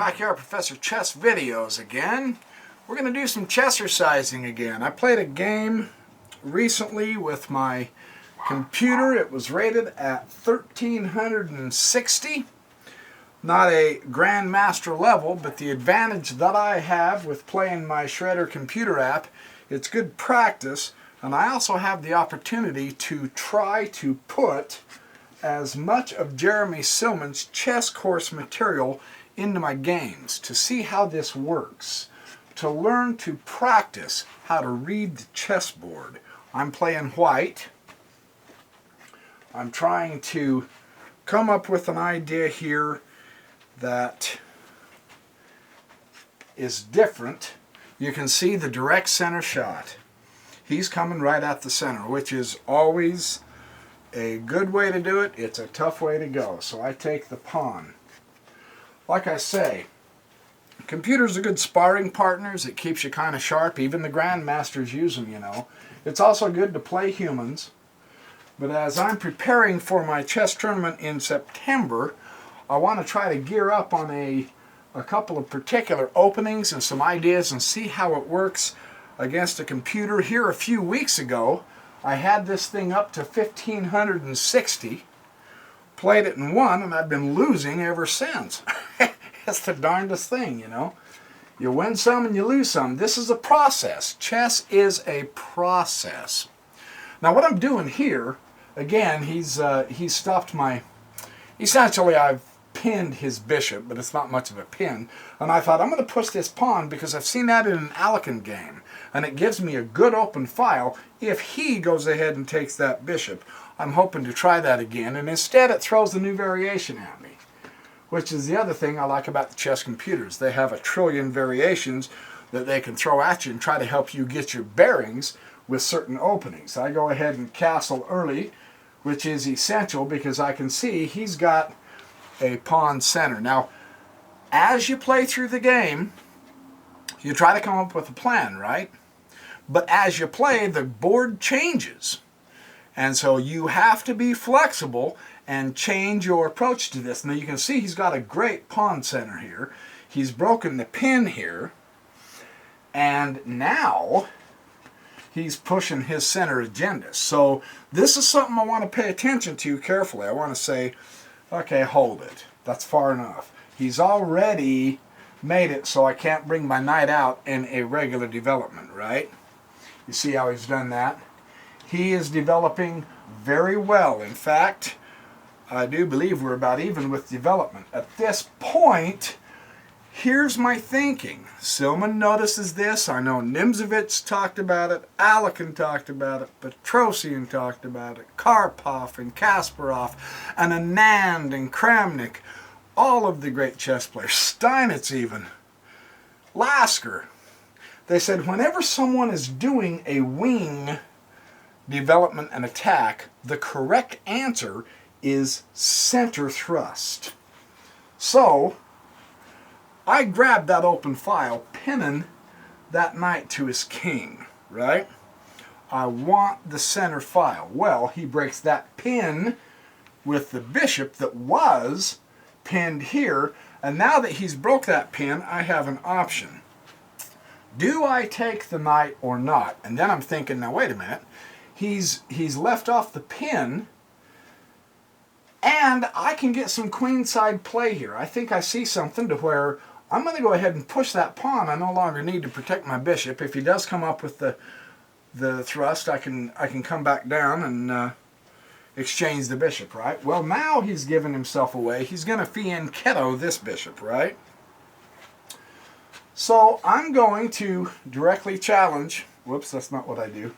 Backyard Professor Chess videos again. We're going to do some chessercising again. I played a game recently with my computer. It was rated at 1360. Not a grandmaster level, but the advantage that I have with playing my Shredder computer app, it's good practice, and I also have the opportunity to try to put as much of Jeremy Silman's chess course material into my games to see how this works, to learn to practice how to read the chessboard. I'm playing white. I'm trying to come up with an idea here that is different. You can see the direct center shot. He's coming right at the center, which is always a good way to do it. It's a tough way to go. So I take the pawn. Like I say, computers are good sparring partners. It keeps you kind of sharp. Even the grandmasters use them, you know. It's also good to play humans. But as I'm preparing for my chess tournament in September, I want to try to gear up on a couple of particular openings and some ideas and see how it works against a computer. Here a few weeks ago, I had this thing up to 1560, played it and won, and I've been losing ever since. It's the darndest thing, you know. You win some and you lose some. This is a process. Chess is a process. Now what I'm doing here, again, he's stopped my... Essentially, I've pinned his bishop, but it's not much of a pin. And I thought, I'm going to push this pawn because I've seen that in an Alcan game. And it gives me a good open file if he goes ahead and takes that bishop. I'm hoping to try that again. And instead, it throws a new variation at me, which is the other thing I like about the chess computers. They have a trillion variations that they can throw at you and try to help you get your bearings with certain openings. I go ahead and castle early, which is essential because I can see he's got a pawn center. Now, as you play through the game, you try to come up with a plan, right? But as you play, the board changes. And so you have to be flexible and change your approach to this. Now you can see he's got a great pawn center here. He's broken the pin here. And now he's pushing his center agenda. So this is something I want to pay attention to carefully. I want to say, okay, hold it. That's far enough. He's already made it so I can't bring my knight out in a regular development, right? You see how he's done that? He is developing very well. In fact, I do believe we're about even with development. At this point, here's my thinking. Silman notices this. I know Nimzovich talked about it, Alcan talked about it, Petrosian talked about it, Karpov and Kasparov, and Anand and Kramnik. All of the great chess players, Steinitz even, Lasker. They said whenever someone is doing a wing development and attack, the correct answer is center thrust. So I grabbed that open file, pinning that knight to his king, right? I want the center file. Well, he breaks that pin with the bishop that was pinned here, and now that he's broke that pin, I have an option. Do I take the knight or not? And then I'm thinking, now wait a minute, he's left off the pin, and I can get some queenside play here. I think I see something to where I'm going to go ahead and push that pawn. I no longer need to protect my bishop. If he does come up with the thrust, I can come back down and exchange the bishop, right? Well, now he's given himself away. He's going to fianchetto this bishop, right? So I'm going to directly challenge. Whoops, that's not what I do.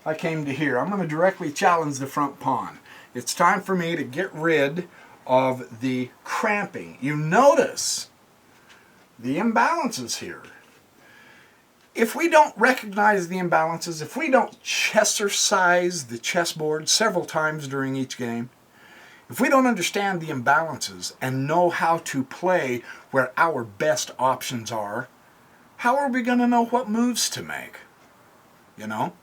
I came to here. I'm going to directly challenge the front pawn. It's time for me to get rid of the cramping. You notice the imbalances here. If we don't recognize the imbalances, if we don't chessercise the chessboard several times during each game, if we don't understand the imbalances and know how to play where our best options are, how are we going to know what moves to make? You know?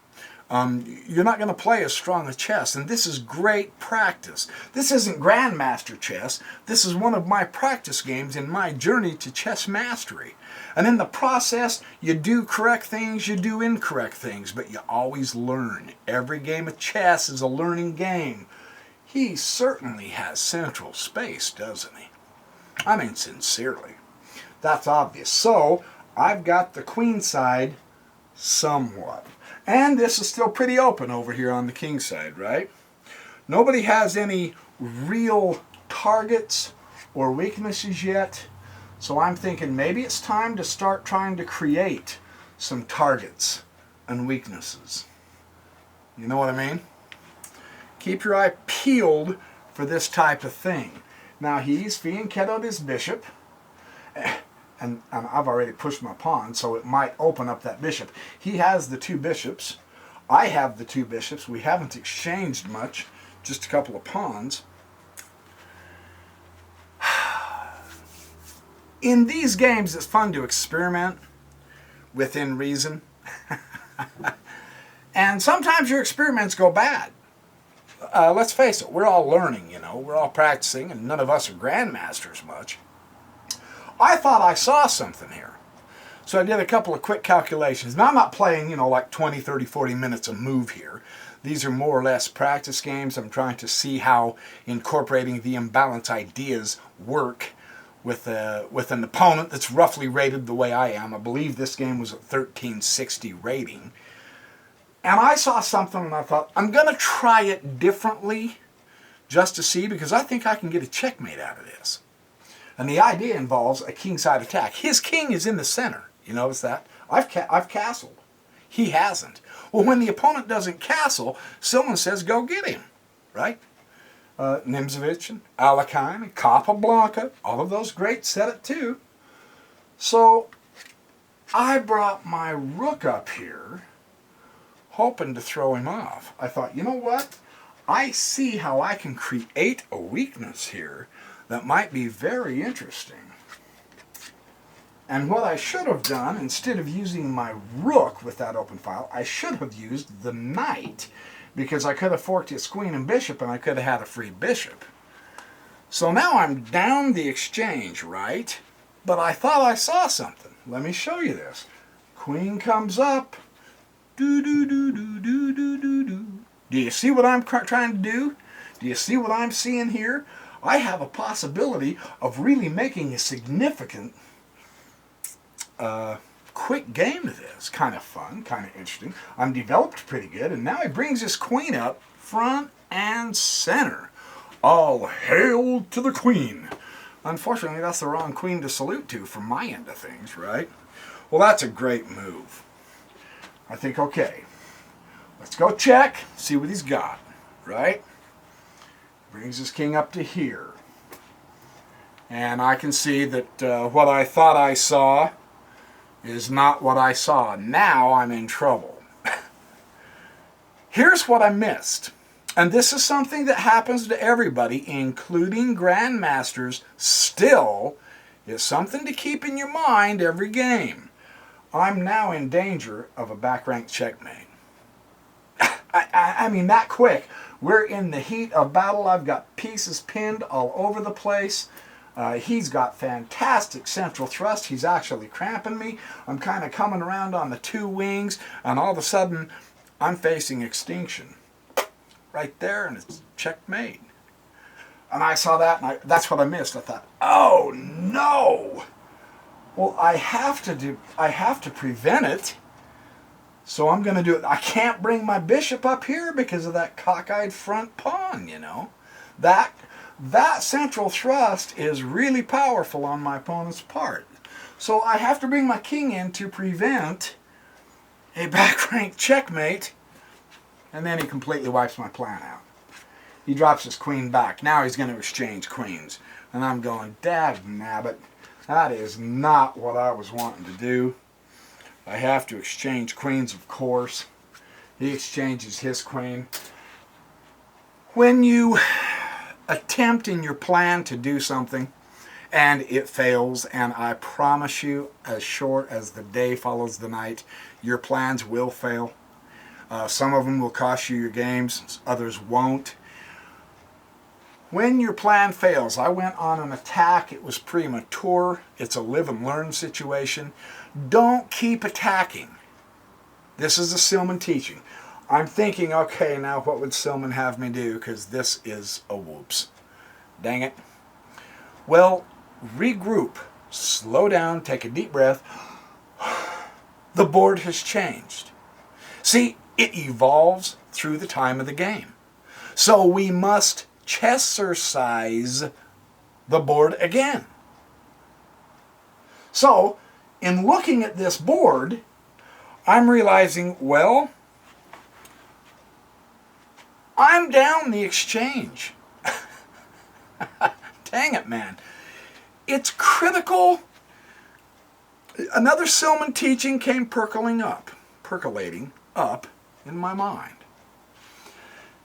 You're not going to play as strong a chess, and this is great practice. This isn't Grandmaster chess. This is one of my practice games in my journey to chess mastery. And in the process, you do correct things, you do incorrect things, but you always learn. Every game of chess is a learning game. He certainly has central space, doesn't he? I mean, sincerely. That's obvious. So, I've got the queen side somewhat. And this is still pretty open over here on the king side, right? Nobody has any real targets or weaknesses yet. So I'm thinking maybe it's time to start trying to create some targets and weaknesses. You know what I mean? Keep your eye peeled for this type of thing. Now he's fianchettoed his bishop. And I've already pushed my pawn, so it might open up that bishop. He has the two bishops. I have the two bishops. We haven't exchanged much, just a couple of pawns. In these games, it's fun to experiment within reason. And sometimes your experiments go bad. Let's face it, we're all learning, you know. We're all practicing, and none of us are grandmasters much. I thought I saw something here. So I did a couple of quick calculations. Now I'm not playing, you know, like 20, 30, 40 minutes a move here. These are more or less practice games. I'm trying to see how incorporating the imbalance ideas work with an opponent that's roughly rated the way I am. I believe this game was a 1360 rating. And I saw something and I thought, I'm going to try it differently just to see, because I think I can get a checkmate out of this. And the idea involves a kingside attack. His king is in the center. You notice that? I've castled. He hasn't. Well, when the opponent doesn't castle, Silman says, go get him. Right? Nimzovich and Alekhine and Capablanca, all of those greats said it too. So I brought my rook up here, hoping to throw him off. I thought, you know what? I see how I can create a weakness here that might be very interesting. And what I should have done, instead of using my rook with that open file, I should have used the knight, because I could have forked his queen and bishop, and I could have had a free bishop. So now I'm down the exchange, right? But I thought I saw something. Let me show you this. Queen comes up. Do do do do do do do do. Do you see what I'm trying to do? Do you see what I'm seeing here? I have a possibility of really making a significant quick game to this. Kind of fun, kind of interesting. I'm developed pretty good, and now he brings his queen up front and center. All hail to the queen. Unfortunately, that's the wrong queen to salute to from my end of things, right? Well, that's a great move. I think, okay, let's go check, see what he's got, right? Brings his king up to here. And I can see that what I thought I saw is not what I saw. Now I'm in trouble. Here's what I missed. And this is something that happens to everybody, including grandmasters. Still, is something to keep in your mind every game. I'm now in danger of a back-rank checkmate. I mean, that quick. We're in the heat of battle. I've got pieces pinned all over the place. He's got fantastic central thrust. He's actually cramping me. I'm kind of coming around on the two wings, and all of a sudden, I'm facing extinction. Right there, and it's checkmate. And I saw that, and that's what I missed. I thought, oh no! Well, I have to prevent it. So I'm going to do it. I can't bring my bishop up here because of that cockeyed front pawn, you know. That central thrust is really powerful on my opponent's part. So I have to bring my king in to prevent a back rank checkmate, and then he completely wipes my plan out. He drops his queen back. Now he's going to exchange queens. And I'm going, dagnabbit, that is not what I was wanting to do. I have to exchange queens, of course. He exchanges his queen. When you attempt in your plan to do something and it fails, and I promise you, as short as the day follows the night, your plans will fail. Some of them will cost you your games, others won't. When your plan fails, I went on an attack. It was premature. It's a live and learn situation. Don't keep attacking. This is a Silman teaching. I'm thinking, okay, now what would Silman have me do? Because this is a whoops. Dang it. Well, regroup. Slow down. Take a deep breath. The board has changed. See, it evolves through the time of the game. So we must Chessercise the board again. So, in looking at this board, I'm realizing, well, I'm down the exchange. Dang it, man. It's critical. Another Silman teaching came percolating up in my mind.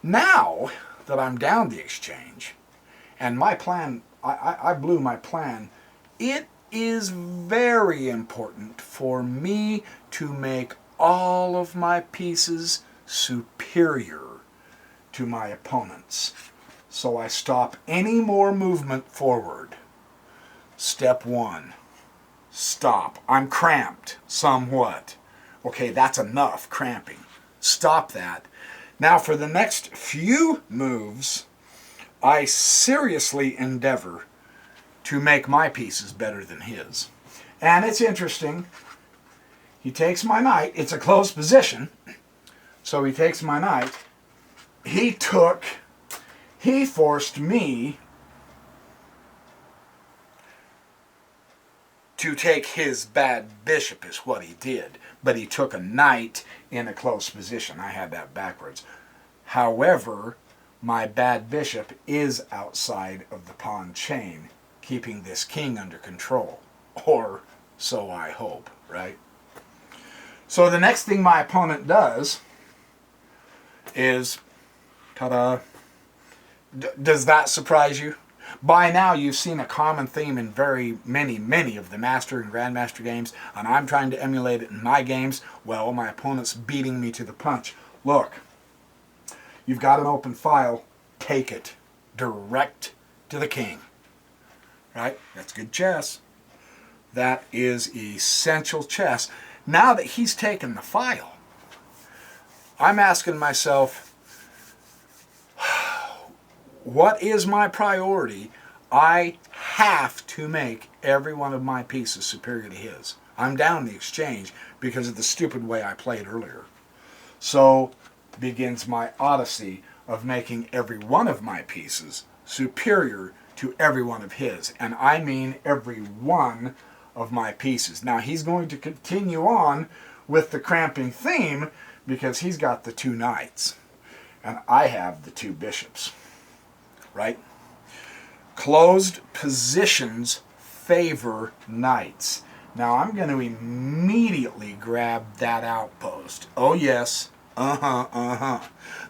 Now that I'm down the exchange, and my plan, I blew my plan, it is very important for me to make all of my pieces superior to my opponents. So I stop any more movement forward. Step one, stop. I'm cramped somewhat. Okay, that's enough cramping. Stop that. Now for the next few moves, I seriously endeavor to make my pieces better than his. And it's interesting. He takes my knight. It's a closed position. So he takes my knight. He forced me to take his bad bishop is what he did. But he took a knight in a close position. I had that backwards. However, my bad bishop is outside of the pawn chain, keeping this king under control. Or so I hope, right? So the next thing my opponent does is, ta-da, does that surprise you? By now you've seen a common theme in very many of the Master and Grandmaster games, and I'm trying to emulate it in my games. Well, my opponent's beating me to the punch. Look, you've got an open file, take it. Direct to the king. Right? That's good chess. That is essential chess. Now that he's taken the file, I'm asking myself, what is my priority? I have to make every one of my pieces superior to his. I'm down the exchange because of the stupid way I played earlier. So begins my odyssey of making every one of my pieces superior to every one of his. And I mean every one of my pieces. Now he's going to continue on with the cramping theme because he's got the two knights and I have the two bishops. Right? Closed positions favor knights. Now I'm going to immediately grab that outpost. Oh yes. The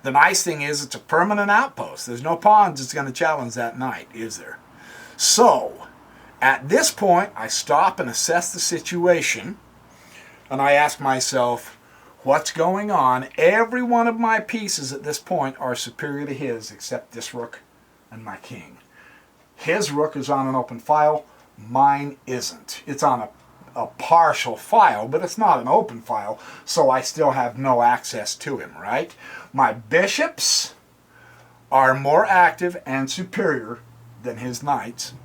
nice thing is it's a permanent outpost. There's no pawns that's going to challenge that knight, is there? So, at this point, I stop and assess the situation, and I ask myself, what's going on? Every one of my pieces at this point are superior to his, except this rook and my king. His rook is on an open file. Mine isn't. It's on a partial file, but it's not an open file, so I still have no access to him, right? My bishops are more active and superior than his knights,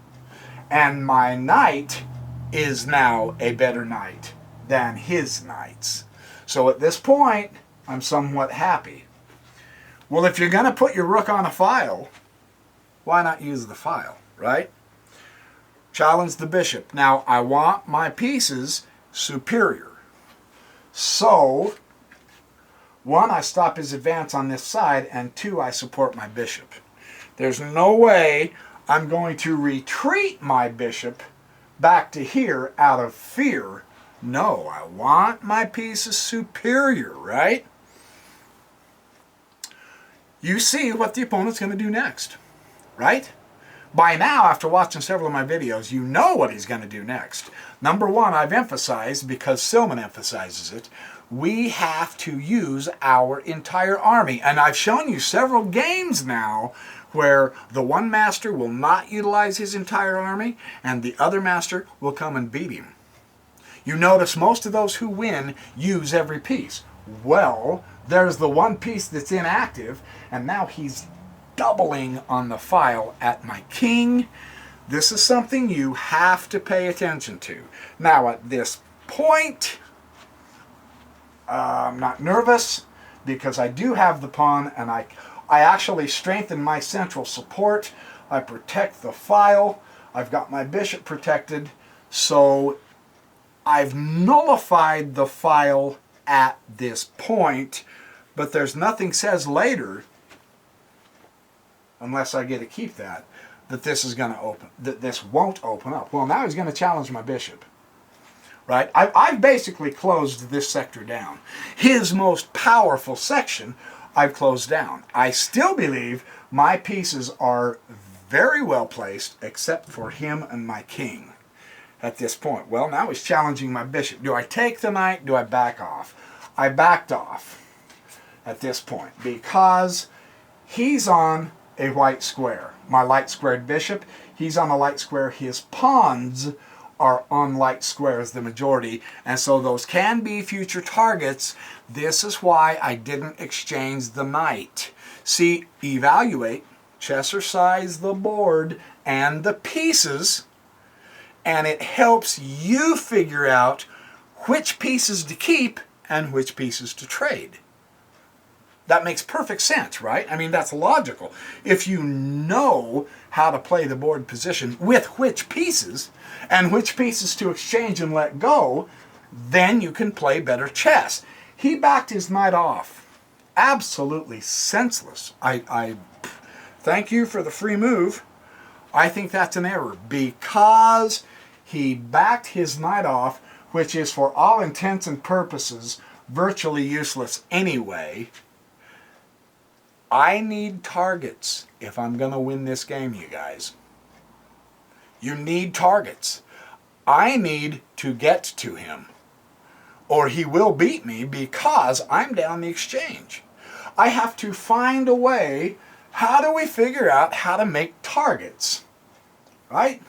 and my knight is now a better knight than his knights. So at this point, I'm somewhat happy. Well, if you're going to put your rook on a file, why not use the file, right? Challenge the bishop. Now, I want my pieces superior. So, one, I stop his advance on this side, and two, I support my bishop. There's no way I'm going to retreat my bishop back to here out of fear. No, I want my pieces superior, right? You see what the opponent's going to do next, right? By now, after watching several of my videos, you know what he's going to do next. Number one, I've emphasized, because Silman emphasizes it, we have to use our entire army. And I've shown you several games now where the one master will not utilize his entire army and the other master will come and beat him. You notice most of those who win use every piece. Well, there's the one piece that's inactive, and now he's doubling on the file at my king. This is something you have to pay attention to. Now at this point, I'm not nervous because I do have the pawn, and I actually strengthen my central support. I protect the file. I've got my bishop protected, so I've nullified the file at this point, but there's nothing says later, unless I get to keep that this is going to open, that this won't open up. Well, now he's going to challenge my bishop, right? I've basically closed this sector down. His most powerful section, I've closed down. I still believe my pieces are very well placed, except for him and my king at this point. Well, now he's challenging my bishop. Do I take the knight? Do I back off? I backed off at this point because he's on a white square. My light squared bishop, he's on a light square. His pawns are on light squares, the majority, and so those can be future targets. This is why I didn't exchange the knight. See, evaluate, Chessercise the board and the pieces, and it helps you figure out which pieces to keep and which pieces to trade. That makes perfect sense, right? I mean, that's logical. If you know how to play the board position with which pieces and which pieces to exchange and let go, then you can play better chess. He backed his knight off. Absolutely senseless. I thank you for the free move. I think that's an error because he backed his knight off, which is for all intents and purposes virtually useless anyway. I need targets if I'm going to win this game, you guys. You need targets. I need to get to him, or he will beat me because I'm down the exchange. I have to find a way. How do we figure out how to make targets? Right?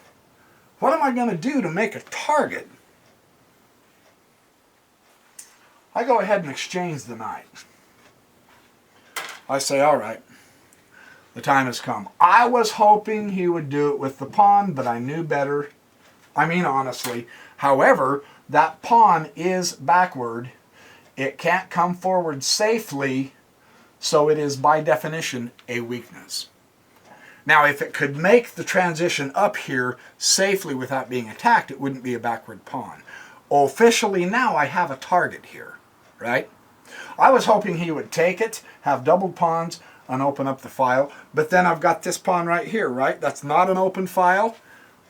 What am I going to do to make a target? I go ahead and exchange the knight. I say, all right, the time has come. I was hoping he would do it with the pawn, but I knew better. I mean, honestly. However, that pawn is backward. It can't come forward safely, so it is by definition a weakness. Now, if it could make the transition up here safely without being attacked, it wouldn't be a backward pawn. Officially now, I have a target here, right? I was hoping he would take it, have doubled pawns, and open up the file. But then I've got this pawn right here, right? That's not an open file.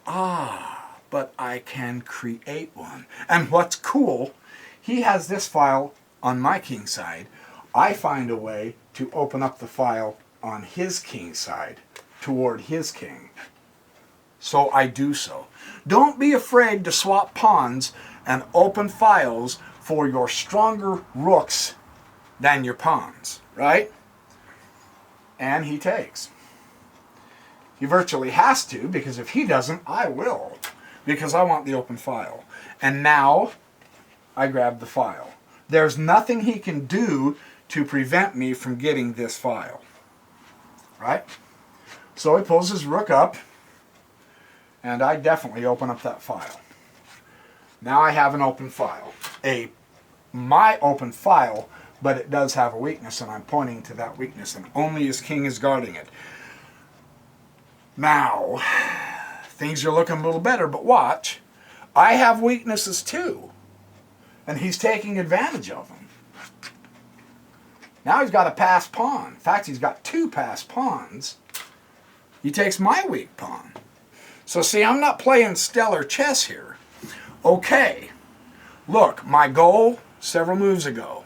But I can create one. And what's cool, he has this file on my king side. I find a way to open up the file on his king side toward his king. So I do so. Don't be afraid to swap pawns and open files for your stronger rooks than your pawns, right? And he takes. He virtually has to, because if he doesn't, I will, because I want the open file. And now I grab the file. There's nothing he can do to prevent me from getting this file, right? So he pulls his rook up, and I definitely open up that file. Now I have an open file. My open file, but it does have a weakness, and I'm pointing to that weakness, and only his king is guarding it. Now, things are looking a little better, but watch. I have weaknesses too, and he's taking advantage of them. Now he's got a passed pawn. In fact, he's got two passed pawns. He takes my weak pawn. So see, I'm not playing stellar chess here. Okay, look, my goal several moves ago.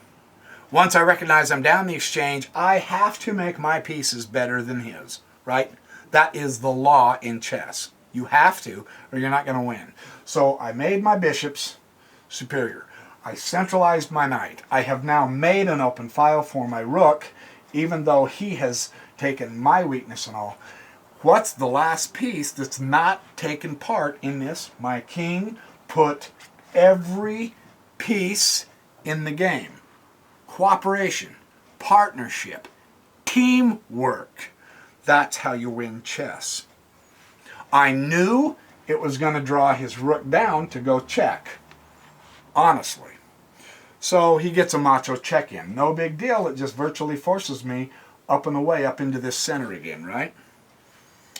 Once I recognize I'm down the exchange, I have to make my pieces better than his, right? That is the law in chess. You have to, or you're not going to win. So I made my bishops superior. I centralized my knight. I have now made an open file for my rook, even though he has taken my weakness and all. What's the last piece that's not taken part in this? My king put every piece in the game. Cooperation, partnership, teamwork. That's how you win chess. I knew it was going to draw his rook down to go check. Honestly. So he gets a macho check in. No big deal. It just virtually forces me up and away, up into this center again, right?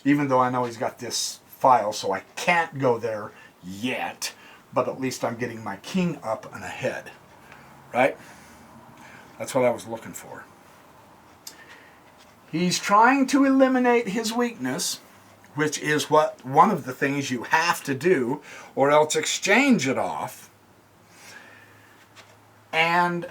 Even though I know he's got this file, so I can't go there yet. But at least I'm getting my king up and ahead. Right? That's what I was looking for. He's trying to eliminate his weakness, which is what one of the things you have to do, or else exchange it off. And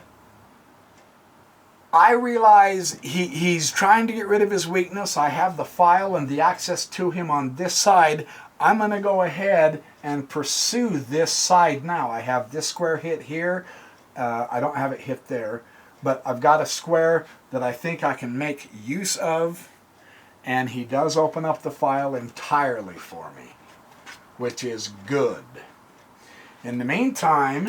I realize he's trying to get rid of his weakness. I have the file and the access to him on this side. I'm going to go ahead and pursue this side now. I have this square hit here. I don't have it hit there. But I've got a square that I think I can make use of. And he does open up the file entirely for me, which is good. In the meantime,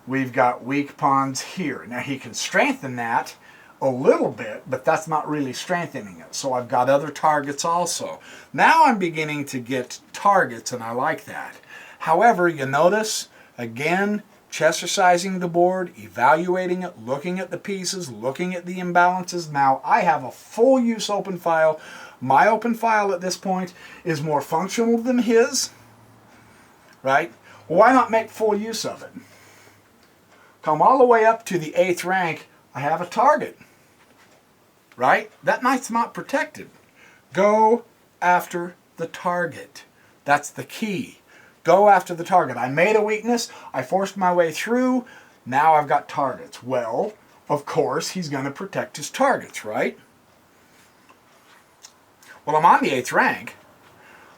we've got weak pawns here. Now he can strengthen that a little bit, but that's not really strengthening it. So I've got other targets also. Now I'm beginning to get targets, and I like that. However, you notice, again, Chessercising the board, evaluating it, looking at the pieces, looking at the imbalances. Now I have a full use open file. My open file at this point is more functional than his, right? Why not make full use of it? Come all the way up to the 8th rank, I have a target, right? That knight's not protected. Go after the target. That's the key. Go after the target. I made a weakness. I forced my way through. Now I've got targets. Well, of course, he's going to protect his targets, right? Well, I'm on the 8th rank.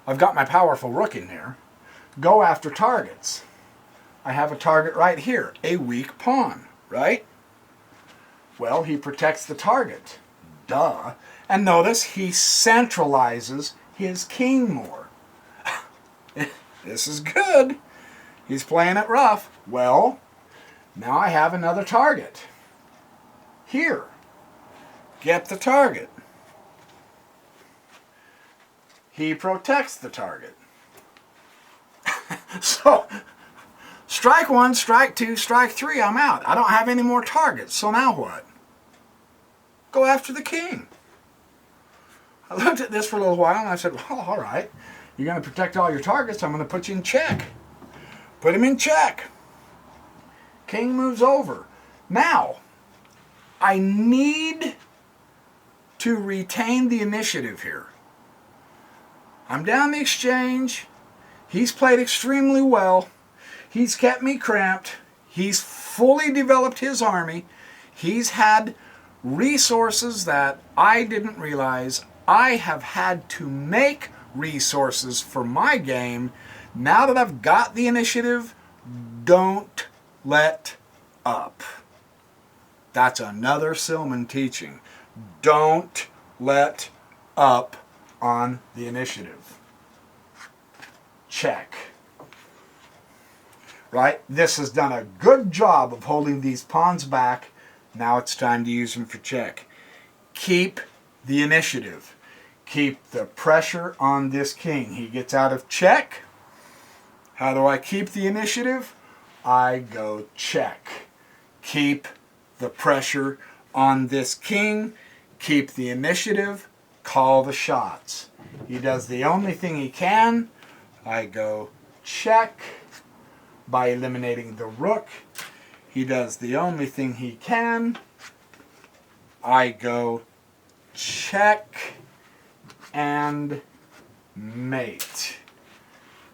I've got my powerful rook in there. Go after targets. I have a target right here, a weak pawn, right? Well, he protects the target. Duh. And notice he centralizes his king more. This is good. He's playing it rough. Well, now I have another target. Here. Get the target. He protects the target. So, strike 1, strike 2, strike 3, I'm out. I don't have any more targets, so now what? Go after the king. I looked at this for a little while and I said, well, all right. You're going to protect all your targets. I'm going to put you in check. Put him in check. King moves over. Now, I need to retain the initiative here. I'm down the exchange. He's played extremely well. He's kept me cramped. He's fully developed his army. He's had resources that I didn't realize. I have had to make resources for my game. Now that I've got the initiative, don't let up. That's another Silman teaching. Don't let up on the initiative. Check. Right? This has done a good job of holding these pawns back. Now it's time to use them for check. Keep the initiative. Keep the pressure on this king. He gets out of check. How do I keep the initiative? I go check. Keep the pressure on this king. Keep the initiative. Call the shots. He does the only thing he can. I go check by eliminating the rook. He does the only thing he can. I go check and mate,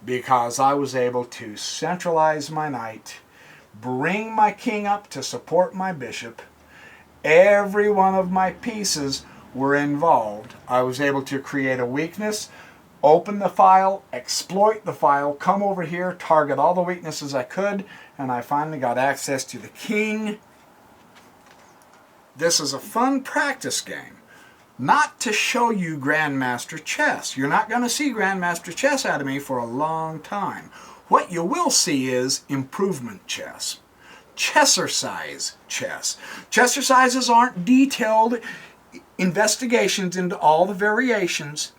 because I was able to centralize my knight, bring my king up to support my bishop. Every one of my pieces were involved. I was able to create a weakness. open the file, exploit the file, come over here, target all the weaknesses I could, and I finally got access to the king. This is a fun practice game. Not to show you Grandmaster Chess. You're not going to see Grandmaster Chess out of me for a long time. What you will see is improvement chess. Chessercise chess. Chessercises aren't detailed investigations into all the variations.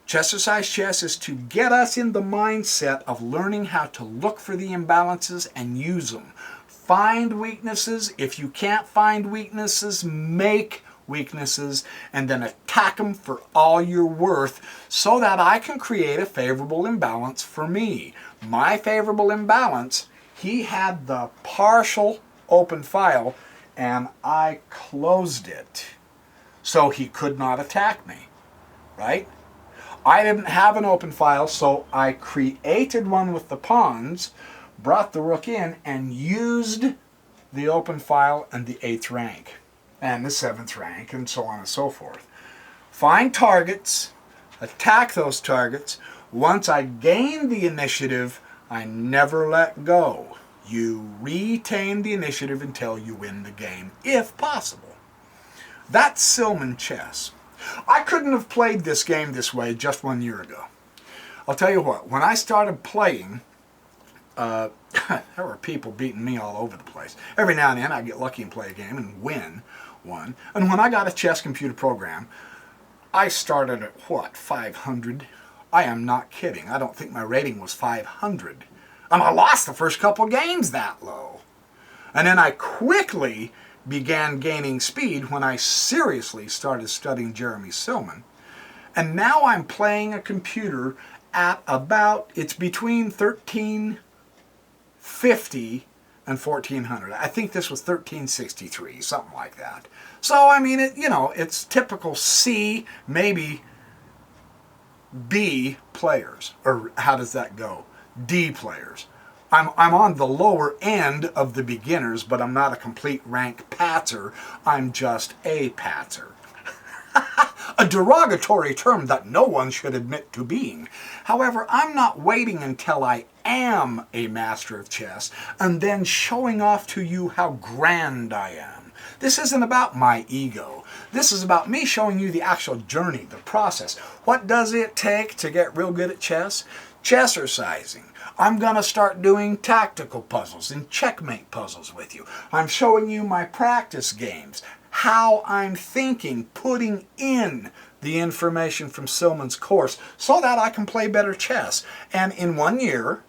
Chessercise chess is to get us in the mindset of learning how to look for the imbalances and use them. Find weaknesses. If you can't find weaknesses, make weaknesses and then attack them for all you're worth so that I can create a favorable imbalance for me. My favorable imbalance, he had the partial open file and I closed it so he could not attack me, right? I didn't have an open file, so I created one with the pawns, brought the rook in, and used the open file and the 8th rank, and the 7th rank, and so on and so forth. Find targets, attack those targets. Once I gained the initiative, I never let go. You retain the initiative until you win the game, if possible. That's Silman chess. I couldn't have played this game this way just 1 year ago. I'll tell you what, when I started playing, there were people beating me all over the place. Every now and then I get lucky and play a game and win one. And when I got a chess computer program, I started at what, 500? I am not kidding. I don't think my rating was 500. And I lost the first couple games that low. And then I quickly began gaining speed when I seriously started studying Jeremy Silman. And now I'm playing a computer at about, it's between 1350 and 1400. I think this was 1363, something like that. So, I mean, it's typical C, maybe B players. Or how does that go? D players. I'm on the lower end of the beginners, but I'm not a complete rank patzer. I'm just a patzer. A derogatory term that no one should admit to being. However, I'm not waiting until I am a master of chess and then showing off to you how grand I am. This isn't about my ego. This is about me showing you the actual journey, the process. What does it take to get real good at chess? Chessercising. I'm going to start doing tactical puzzles and checkmate puzzles with you. I'm showing you my practice games, how I'm thinking, putting in the information from Silman's course so that I can play better chess. And in 1 year,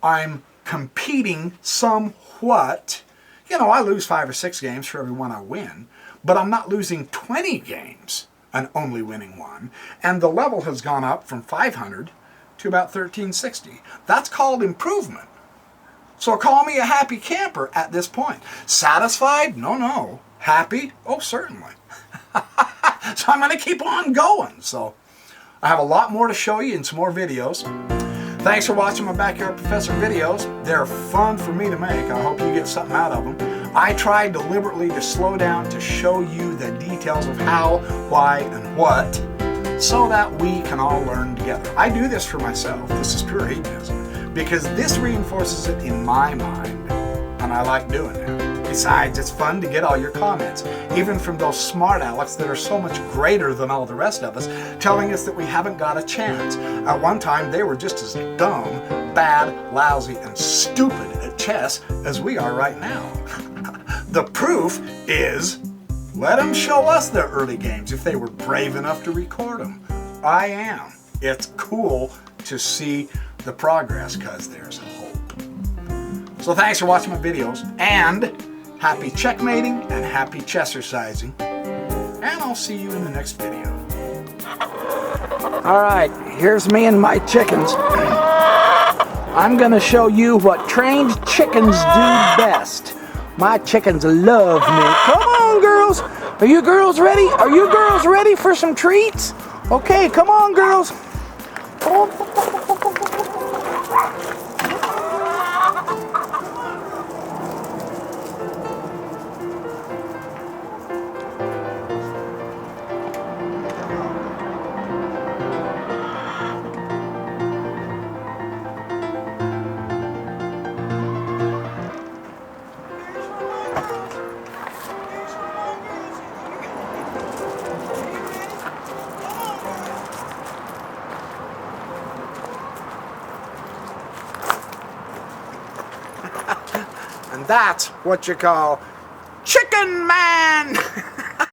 I'm competing somewhat. I lose 5 or 6 games for every one I win, but I'm not losing 20 games and only winning 1. And the level has gone up from 500 to about 1360. That's called improvement. So call me a happy camper at this point. Satisfied? No. Happy? Oh, certainly. So I'm going to keep on going. So I have a lot more to show you in some more videos. Thanks for watching my Backyard Professor videos. They're fun for me to make. I hope you get something out of them. I try deliberately to slow down to show you the details of how, why, and what, so that we can all learn together. I do this for myself. This is pure hedonism, because this reinforces it in my mind, and I like doing it. Besides, it's fun to get all your comments, even from those smart alecks that are so much greater than all the rest of us, telling us that we haven't got a chance. At one time, they were just as dumb, bad, lousy, and stupid at chess as we are right now. The proof is, let them show us their early games if they were brave enough to record them. I am. It's cool to see the progress because there's hope. So thanks for watching my videos, and happy checkmating and happy chessercising. And I'll see you in the next video. Alright, here's me and my chickens. I'm going to show you what trained chickens do best. My chickens love me. Come on, girls. Are you girls ready? Are you girls ready for some treats? Okay, come on, girls. And that's what you call Chicken Man!